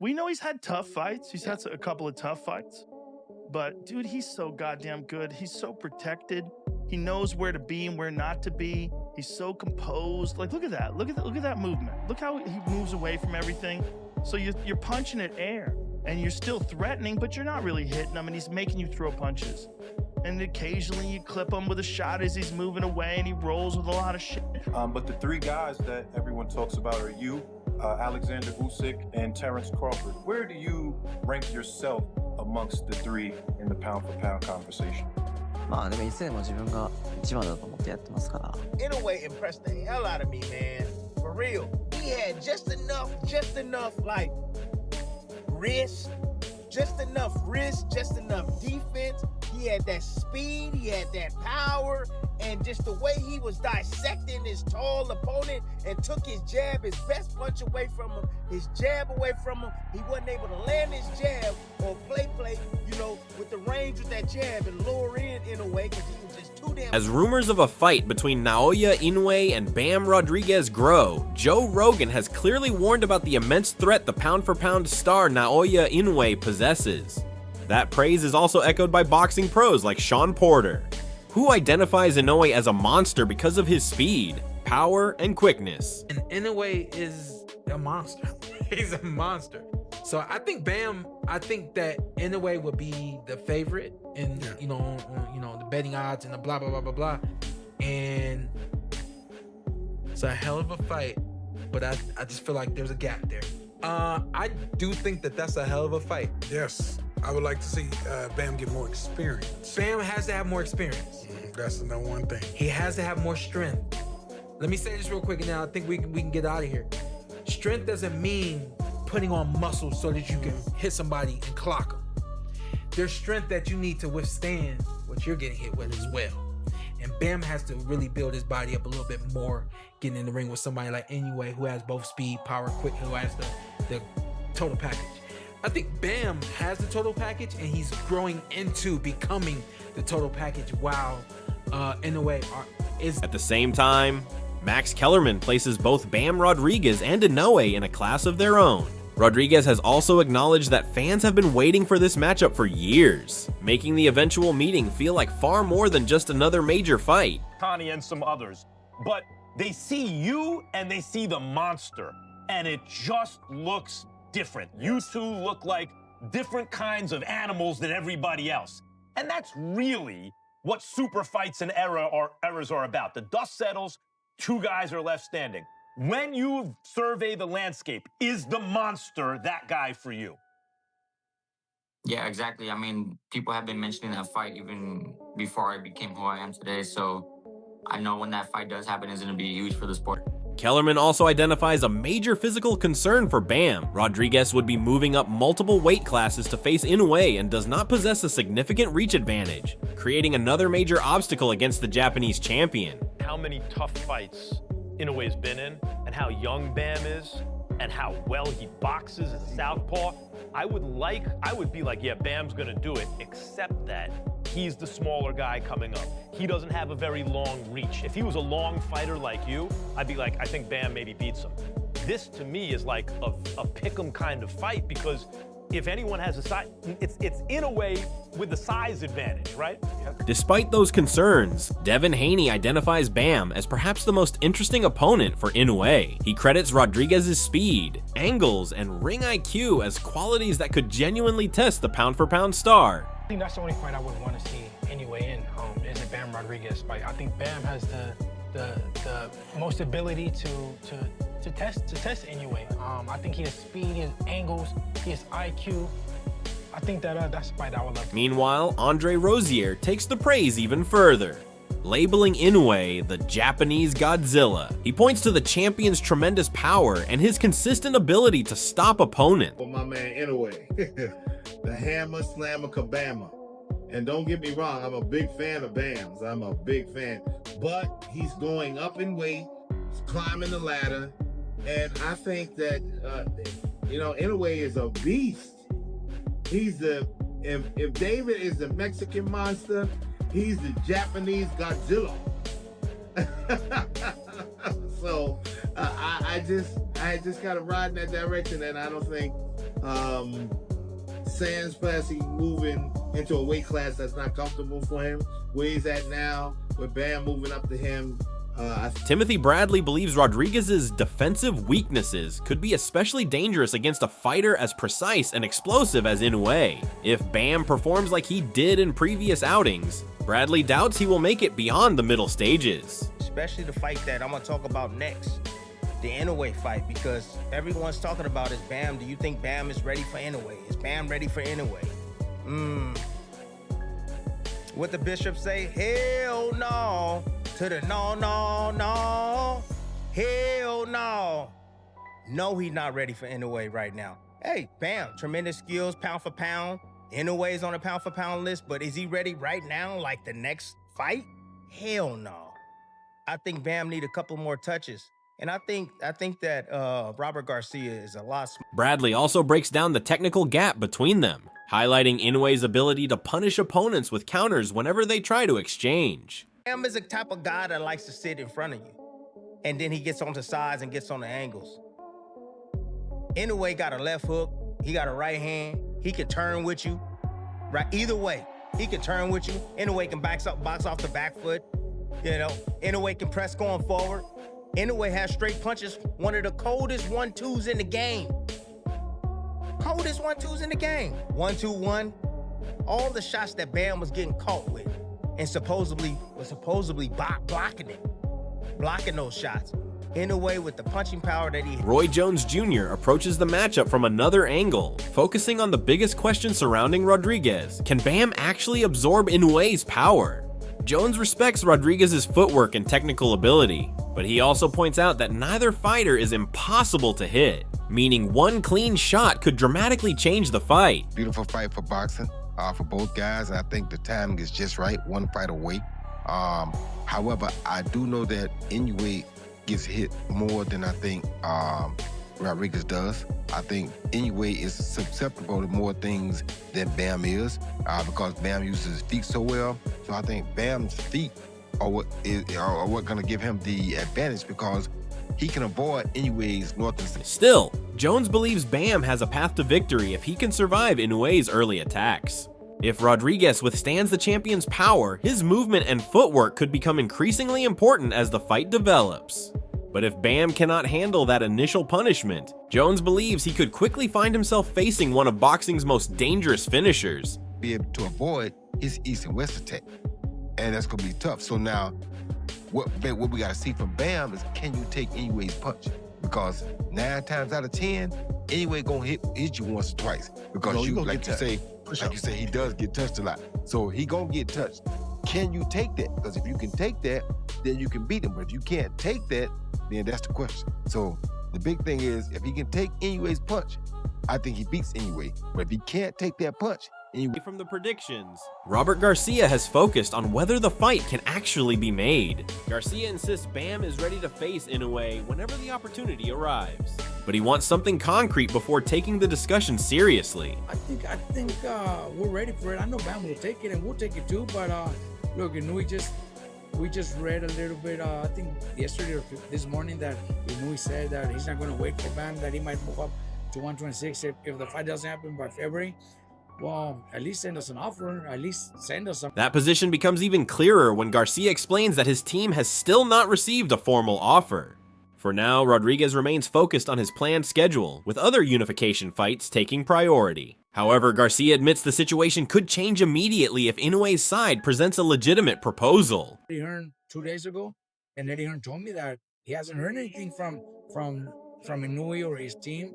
We know he's had tough fights. He's had a couple of tough fights. But, dude, he's so goddamn good. He's so protected. He knows where to be and where not to be. He's so composed. Like, look at that. Look at that movement. Look how he moves away from everything. So you're punching at air, and you're still threatening, but you're not really hitting him, and he's making you throw punches. And occasionally you clip him with a shot as he's moving away, and he rolls with a lot of shit. But the three guys that everyone talks about are you, Alexander Usyk, and Terrence Crawford. Where do you rank yourself amongst the three in the pound-for-pound conversation? まあでもいつでも自分が一番だと思ってやってますから。Inoue impressed the hell out of me, man. For real. He had just enough, like, wrist, just enough defense. He had that speed, he had that power, and just the way he was dissecting his tall opponent and took his jab, his best punch away from him, his jab away from him. He wasn't able to land his jab or play, with the range with that jab and lure in a way because he was just too damn. As rumors of a fight between Naoya Inoue and Bam Rodriguez grow, Joe Rogan has clearly warned about the immense threat the pound-for-pound star Naoya Inoue possesses. That praise is also echoed by boxing pros like Sean Porter, who identifies Inoue as a monster because of his speed, power, and quickness. And Inoue is a monster. He's a monster. So I think that Inoue would be the favorite in the betting odds and the blah blah blah blah blah. And it's a hell of a fight, but I just feel like there's a gap there. I do think that's a hell of a fight. Yes. I would like to see Bam get more experience. Bam has to have more experience. That's the number one thing. He has to have more strength. Let me say this real quick, and now I think we can get out of here. Strength doesn't mean putting on muscle so that you can hit somebody and clock them. There's strength that you need to withstand what you're getting hit with as well. And Bam has to really build his body up a little bit more, getting in the ring with somebody like Inoue, who has both speed, power, quick, who has the total package. I think Bam has the total package, and he's growing into becoming the total package while Inoue is. At the same time, Max Kellerman places both Bam Rodriguez and Inoue in a class of their own. Rodriguez has also acknowledged that fans have been waiting for this matchup for years, making the eventual meeting feel like far more than just another major fight. Connie and some others, but they see you and they see the monster, and it just looks different. You two look like different kinds of animals than everybody else. And that's really what super fights and eras are about. The dust settles, two guys are left standing. When you survey the landscape, is the monster that guy for you? Yeah, exactly. I mean, people have been mentioning that fight even before I became who I am today. So I know when that fight does happen, it's going to be huge for the sport. Kellerman also identifies a major physical concern for Bam. Rodriguez would be moving up multiple weight classes to face Inoue and does not possess a significant reach advantage, creating another major obstacle against the Japanese champion. How many tough fights Inoue's been in, and how young Bam is, and how well he boxes as a southpaw. I would be like, yeah, Bam's gonna do it, except that he's the smaller guy coming up. He doesn't have a very long reach. If he was a long fighter like you, I'd be like, I think Bam maybe beats him. This, to me, is like a pick'em kind of fight, because if anyone has a size, it's Inoue with the size advantage, right? Despite those concerns, Devin Haney identifies Bam as perhaps the most interesting opponent for Inoue. He credits Rodriguez's speed, angles, and ring IQ as qualities that could genuinely test the pound-for-pound star. I think that's the only fight I would want to see Inoue in, is a Bam Rodriguez fight. I think Bam has the most ability to test Inoue. I think he has speed, he has angles, he has IQ. I think that's a fight I would love. Meanwhile, Andre Rozier takes the praise even further, labeling Inoue the Japanese Godzilla. He points to the champion's tremendous power and his consistent ability to stop opponents. For my man Inoue, the hammer slammer kabama. And don't get me wrong, I'm a big fan of Bam's. I'm a big fan. But he's going up in weight, he's climbing the ladder, and I think that Inoue is a beast. He's if David is the Mexican monster, he's the Japanese Godzilla. So I just kind of ride in that direction, and I don't think Sans Passy moving into a weight class that's not comfortable for him. Where he's at now, with Bam moving up to him. Timothy Bradley believes Rodriguez's defensive weaknesses could be especially dangerous against a fighter as precise and explosive as Inoue. If Bam performs like he did in previous outings, Bradley doubts he will make it beyond the middle stages. Especially the fight that I'm gonna talk about next, the Inoue fight, because everyone's talking about is Bam. Do you think Bam is ready for Inoue? Is Bam ready for Inoue? What the Bishop say? Hell no. To the no, no, no. Hell no. No, he's not ready for Inoue right now. Hey, Bam, tremendous skills, pound for pound. Inoue's on the pound for pound list, but is he ready right now, like the next fight? Hell no. I think Bam need a couple more touches. And I think that Robert Garcia is a lot smarter. Bradley also breaks down the technical gap between them, highlighting Inoue's ability to punish opponents with counters whenever they try to exchange. Bam is the type of guy that likes to sit in front of you, and then he gets on the sides and gets on the angles. Inoue got a left hook, he got a right hand, he can turn with you, right? Either way, he can turn with you. Inoue can box off the back foot. You know, Inoue can press going forward. Inoue has straight punches, one of the coldest 1-2s in the game. Coldest 1-2s in the game. 1-2-1. All the shots that Bam was getting caught with, and supposedly blocking those shots. Inoue with the punching power that he. Roy Jones Jr. approaches the matchup from another angle, focusing on the biggest question surrounding Rodriguez. Can Bam actually absorb Inoue's power? Jones respects Rodriguez's footwork and technical ability, but he also points out that neither fighter is impossible to hit, meaning one clean shot could dramatically change the fight. Beautiful fight for boxing, for both guys. I think the timing is just right, one fight away. However, I do know that Inoue gets hit more than I think Rodriguez does. I think Inoue is susceptible to more things than Bam is, because Bam uses his feet so well. So I think Bam's feet are what going to give him the advantage, because he can avoid Inoue's north and south. Still, Jones believes Bam has a path to victory if he can survive Inoue's early attacks. If Rodriguez withstands the champion's power, his movement and footwork could become increasingly important as the fight develops. But if Bam cannot handle that initial punishment, Jones believes he could quickly find himself facing one of boxing's most dangerous finishers. Be able to avoid his east and west attack, and that's going to be tough. So now, what we got to see from Bam is, can you take Inoue's punch? Because 9 times out of 10, Inoue going to hit you once or twice. Because like you say, he does get touched a lot. So he going to get touched. Can you take that? Because if you can take that, then you can beat him. But if you can't take that, then that's the question. So the big thing is, if he can take Inoue's punch, I think he beats Inoue. But if he can't take that punch, From the predictions, Robert Garcia has focused on whether the fight can actually be made. Garcia insists Bam is ready to face Inoue whenever the opportunity arrives, but he wants something concrete before taking the discussion seriously. I think we're ready for it. I know Bam will take it, and we'll take it too. But look, we just read a little bit. I think yesterday or this morning that Inoue said that he's not going to wait for Bam, that he might move up to 126 if the fight doesn't happen by February. Well, at least send us an offer, at least send us something. That position becomes even clearer when Garcia explains that his team has still not received a formal offer. For now, Rodriguez remains focused on his planned schedule, with other unification fights taking priority. However, Garcia admits the situation could change immediately if Inoue's side presents a legitimate proposal. Eddie Hearn 2 days ago, and Eddie Hearn told me that he hasn't heard anything from Inoue or his team.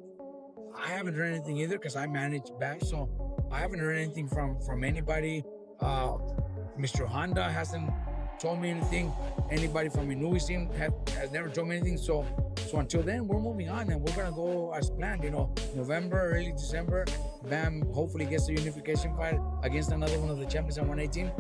I haven't heard anything either, because I manage back, so I haven't heard anything from anybody. Mr. Honda hasn't told me anything. Anybody from Inoue's team has never told me anything. So until then, we're moving on, and we're gonna go as planned. November, early December, Bam hopefully gets the unification fight against another one of the champions at 118.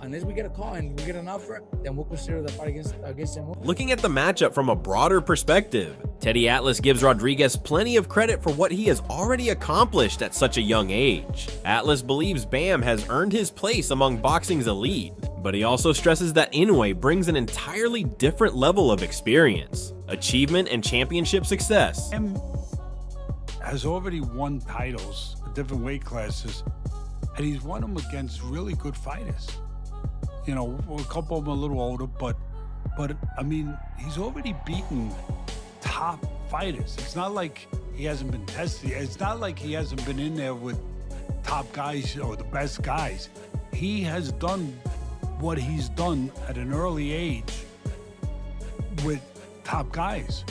Unless we get a call and we get an offer, then we'll consider the fight against him. Looking at the matchup from a broader perspective, Teddy Atlas gives Rodriguez plenty of credit for what he has already accomplished at such a young age. Atlas believes Bam has earned his place among boxing's elite, But he also stresses that Inoue brings an entirely different level of experience, achievement, and championship success. Has already won titles at different weight classes, and he's won them against really good fighters. You know, a couple of them a little older, but I mean, he's already beaten top fighters. It's not like he hasn't been tested. It's not like he hasn't been in there with top guys or the best guys. He has done what he's done at an early age with top guys.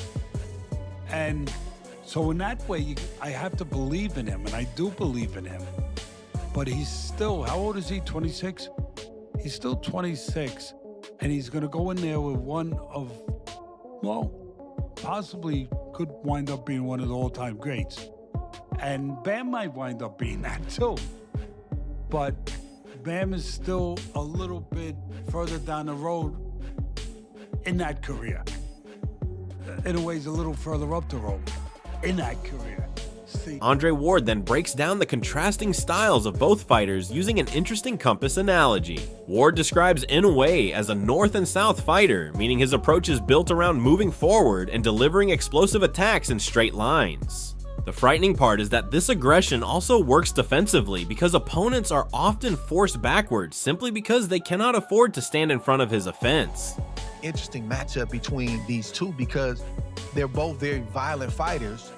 And so in that way, I have to believe in him, and I do believe in him. But he's still, how old is he, 26? He's still 26, and he's going to go in there with one of, well, possibly could wind up being one of the all-time greats. And Bam might wind up being that too. But Bam is still a little bit further down the road in that career. Inoue is a little further up the road in that career. Andre Ward then breaks down the contrasting styles of both fighters using an interesting compass analogy. Ward describes Inoue as a north and south fighter, meaning his approach is built around moving forward and delivering explosive attacks in straight lines. The frightening part is that this aggression also works defensively because opponents are often forced backwards simply because they cannot afford to stand in front of his offense. Interesting matchup between these two because they're both very violent fighters.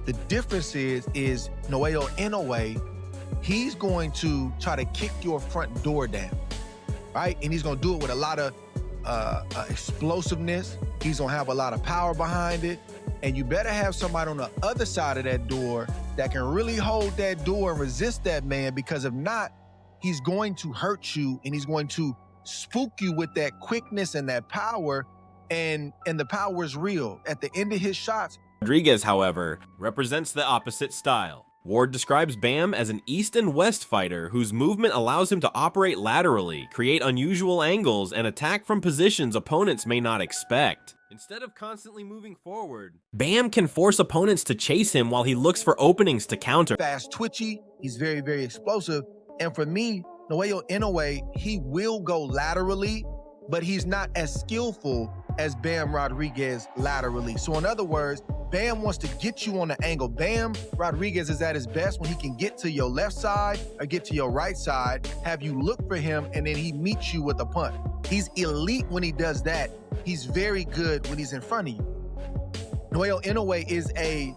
The difference is Naoya Inoue, he's going to try to kick your front door down, right? And he's going to do it with a lot of explosiveness. He's going to have a lot of power behind it. And you better have somebody on the other side of that door that can really hold that door and resist that man, because if not, he's going to hurt you and he's going to spook you with that quickness and that power. And the power is real. At the end of his shots, Rodriguez, however, represents the opposite style. Ward describes Bam as an east and west fighter whose movement allows him to operate laterally, create unusual angles, and attack from positions opponents may not expect. Instead of constantly moving forward, Bam can force opponents to chase him while he looks for openings to counter. Fast, twitchy, he's very, very explosive. And for me, Naoya Inoue, he will go laterally, but he's not as skillful as Bam Rodriguez laterally. So in other words, Bam wants to get you on the angle. Bam Rodriguez is at his best when he can get to your left side or get to your right side, have you look for him, and then he meets you with a punt. He's elite when he does that. He's very good when he's in front of you. Naoya Inoue is a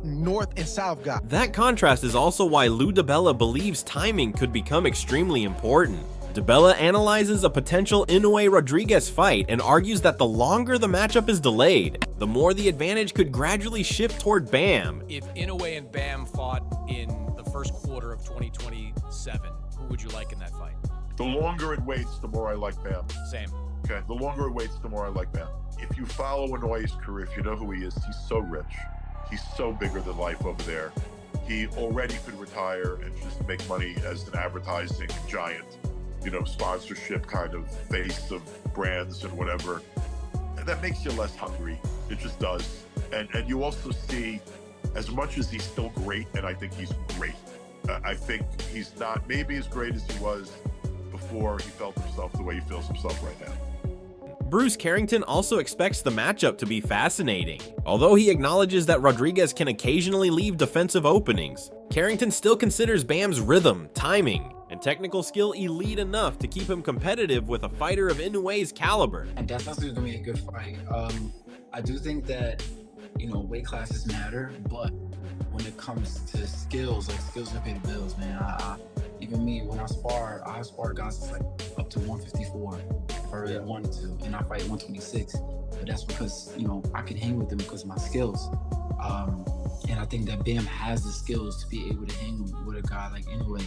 north and south guy. That contrast is also why Lou DiBella believes timing could become extremely important. DiBella analyzes a potential Inoue-Rodriguez fight and argues that the longer the matchup is delayed, the more the advantage could gradually shift toward Bam. If Inoue and Bam fought in the first quarter of 2027, who would you like in that fight? The longer it waits, the more I like Bam. Same. Okay, the longer it waits, the more I like Bam. If you follow Inoue's career, if you know who he is, he's so rich. He's so bigger than life over there. He already could retire and just make money as an advertising giant. You know, sponsorship kind of face of brands and whatever. And that makes you less hungry. It just does. And you also see, as much as he's still great, and I think he's great, I think he's not maybe as great as he was before he felt himself the way he feels himself right now. Bruce Carrington also expects the matchup to be fascinating. Although he acknowledges that Rodriguez can occasionally leave defensive openings, Carrington still considers Bam's rhythm, timing, and technical skill elite enough to keep him competitive with a fighter of Inoue's caliber. And definitely gonna be a good fight. I do think that, you know, weight classes matter, but when it comes to skills, like skills that pay the bills, man. Even me, when I spar guys that's like up to 154 if I really wanted to, and I fight 126. But that's because, you know, I can hang with them because of my skills. And I think that Bam has the skills to be able to hang with a guy like Inoue.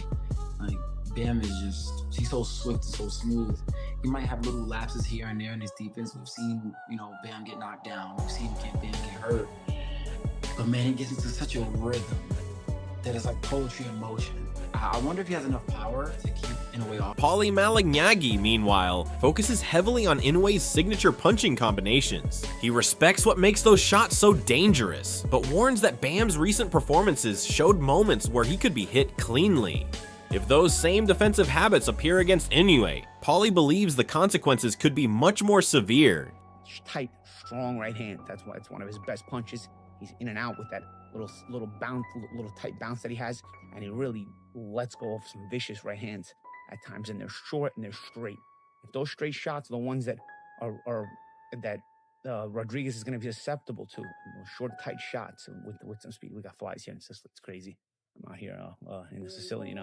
Like, Bam is just, he's so swift and so smooth. He might have little lapses here and there in his defense. We've seen, you know, Bam get knocked down. We've seen Bam get hurt. But man, he gets into such a rhythm that is like poetry in motion. I wonder if he has enough power to keep Inoue off. Paulie Malignaggi, meanwhile, focuses heavily on Inoue's signature punching combinations. He respects what makes those shots so dangerous, but warns that Bam's recent performances showed moments where he could be hit cleanly. If those same defensive habits appear against Inoue, Paulie believes the consequences could be much more severe. Tight, strong right hand. That's why it's one of his best punches. He's in and out with that little bounce, little tight bounce that he has, and he really lets go of some vicious right hands at times, and they're short and they're straight. If those straight shots are the ones that Rodriguez is going to be susceptible to, those short, tight shots with some speed. We got flies here. It's crazy. I'm out here in the Sicilian,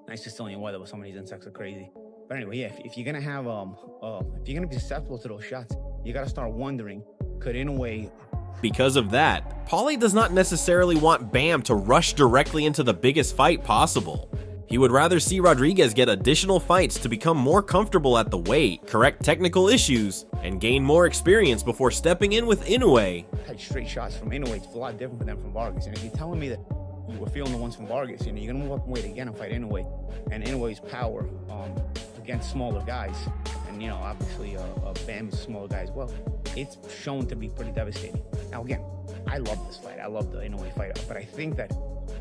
nice Sicilian weather, but some of these insects are crazy. But anyway, yeah, if you're gonna have if you're gonna be susceptible to those shots, you gotta start wondering, could Inoue. Because of that, Paulie does not necessarily want Bam to rush directly into the biggest fight possible. He would rather see Rodriguez get additional fights to become more comfortable at the weight, correct technical issues, and gain more experience before stepping in with Inoue. Tight straight shots from Inoue, it's a lot different for them from Vargas. And if you're telling me that you were feeling the ones from Vargas, you're gonna move up and weight again and fight Inoue, and Inoue's power against smaller guys, and obviously Bam is a smaller guy as well. It's shown to be pretty devastating. Now again, I love this fight. I love the Inoue fight, but I think that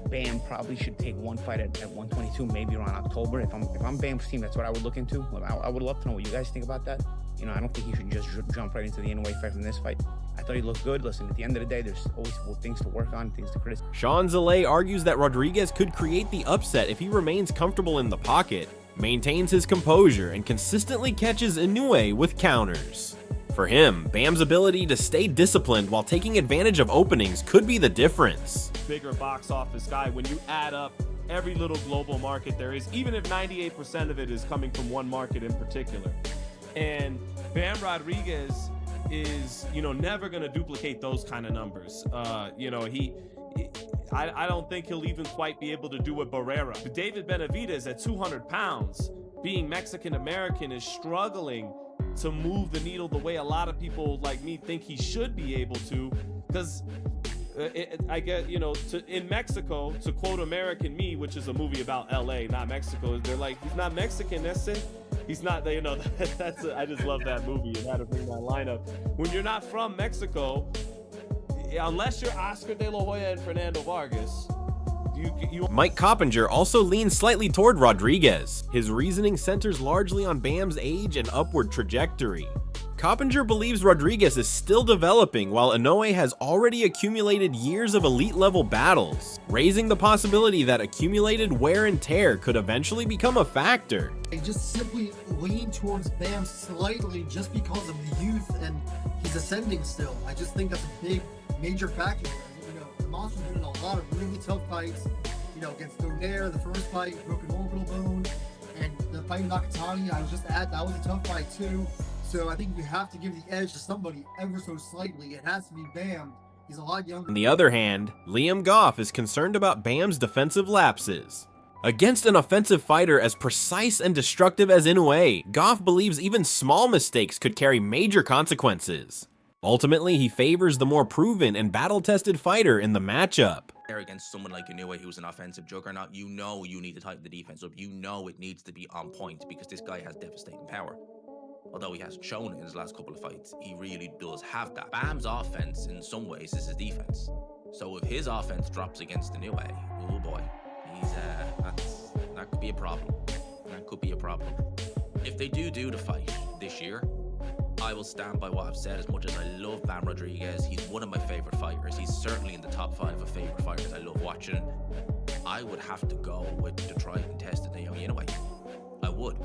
Bam probably should take one fight at 122, maybe around October. If I'm Bam's team, that's what I would look into. I would love to know what you guys think about that. I don't think he should just jump right into the Inoue fight from this fight. I thought he looked good. Listen, at the end of the day, there's always things to work on, things to criticize. Sean Zalay argues that Rodriguez could create the upset if he remains comfortable in the pocket, maintains his composure, and consistently catches Inoue with counters. For him, Bam's ability to stay disciplined while taking advantage of openings could be the difference. Bigger box office guy, when you add up every little global market there is, even if 98% of it is coming from one market in particular. And Bam Rodriguez is, never going to duplicate those kind of numbers. I don't think he'll even quite be able to do what Barrera. David Benavidez at 200 pounds, being Mexican-American, is struggling to move the needle the way a lot of people like me think he should be able to, because I get, in Mexico, to quote American Me, which is a movie about LA, not Mexico, they're like, he's not Mexican, that's it. He's not, I just love that movie and how to bring that line up. When you're not from Mexico, unless you're Oscar De La Hoya and Fernando Vargas, Mike Coppinger also leans slightly toward Rodriguez. His reasoning centers largely on Bam's age and upward trajectory. Coppinger believes Rodriguez is still developing while Inoue has already accumulated years of elite-level battles, raising the possibility that accumulated wear and tear could eventually become a factor. I just simply lean towards Bam slightly just because of the youth and he's ascending still. I just think that's a big, major factor. The Monster's been in a lot of really tough fights, against Donaire, the first fight, broken orbital bone, and the fight in Nakatani, I was just at, that was a tough fight too. So I think we have to give the edge to somebody ever so slightly. It has to be Bam. He's a lot younger. On the other hand, Liam Goff is concerned about Bam's defensive lapses. Against an offensive fighter as precise and destructive as Inoue, Goff believes even small mistakes could carry major consequences. Ultimately, he favors the more proven and battle-tested fighter in the matchup. Against someone like Inoue, who's an offensive juggernaut, you need to tighten the defense up. It needs to be on point because this guy has devastating power. Although he hasn't shown it in his last couple of fights, he really does have that. Bam's offense, in some ways, is his defense. So if his offense drops against Inoue, oh boy, that could be a problem. That could be a problem. If they do the fight this year, I will stand by what I've said. As much as I love Bam Rodriguez, he's one of my favorite fighters. He's certainly in the top 5 of favorite fighters I love watching. I would have to go with the tried and tested Naoya Inoue. I would.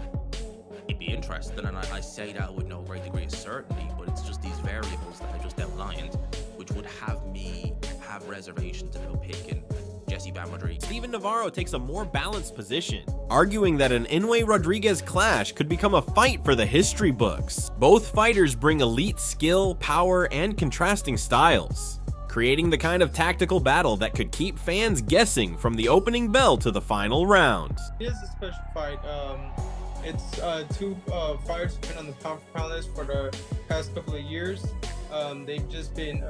It'd be interesting, and I say that with no great degree of certainty, but it's just these variables that I just outlined, which would have me have reservations about picking Jesse Bam Rodriguez. Steven Navarro takes a more balanced position, arguing that an Inoue-Rodriguez clash could become a fight for the history books. Both fighters bring elite skill, power, and contrasting styles, creating the kind of tactical battle that could keep fans guessing from the opening bell to the final round. It is a special fight. It's two fighters who've been on the pound for pound list for the past couple of years. They've just been,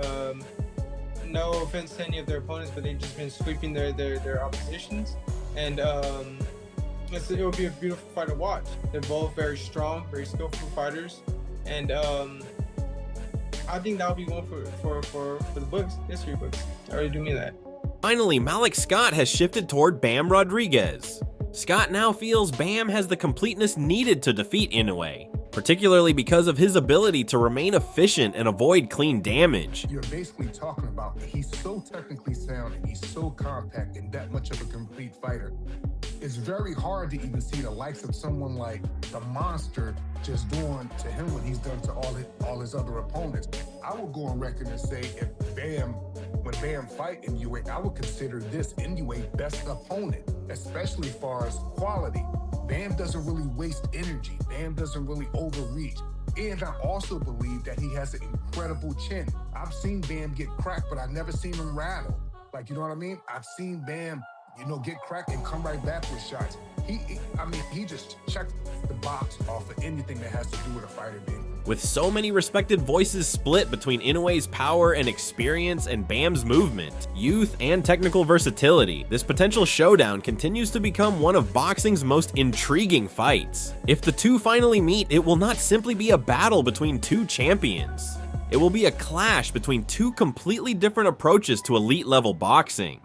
no offense to any of their opponents, but they've just been sweeping their oppositions. And it will be a beautiful fight to watch. They're both very strong, very skillful fighters. And I think that'll be one for the books, history books. I already do mean that. Finally, Malik Scott has shifted toward Bam Rodriguez. Scott now feels Bam has the completeness needed to defeat Inoue, particularly because of his ability to remain efficient and avoid clean damage. You're basically talking about he's so technically sound and he's so compact and that much of a complete fighter. It's very hard to even see the likes of someone like the Monster just doing to him what he's done to all his other opponents. I would go on record and say when Bam fight Inoue, I would consider this Inoue best opponent, especially as far as quality. Bam doesn't really waste energy. Bam doesn't really overreach. And I also believe that he has an incredible chin. I've seen Bam get cracked, but I've never seen him rattle. Like, you know what I mean? I've seen Bam, get cracked and come right back with shots. He just checked the box off of anything that has to do with a fighter being. With so many respected voices split between Inoue's power and experience and Bam's movement, youth, and technical versatility, this potential showdown continues to become one of boxing's most intriguing fights. If the two finally meet, it will not simply be a battle between two champions. It will be a clash between two completely different approaches to elite level boxing.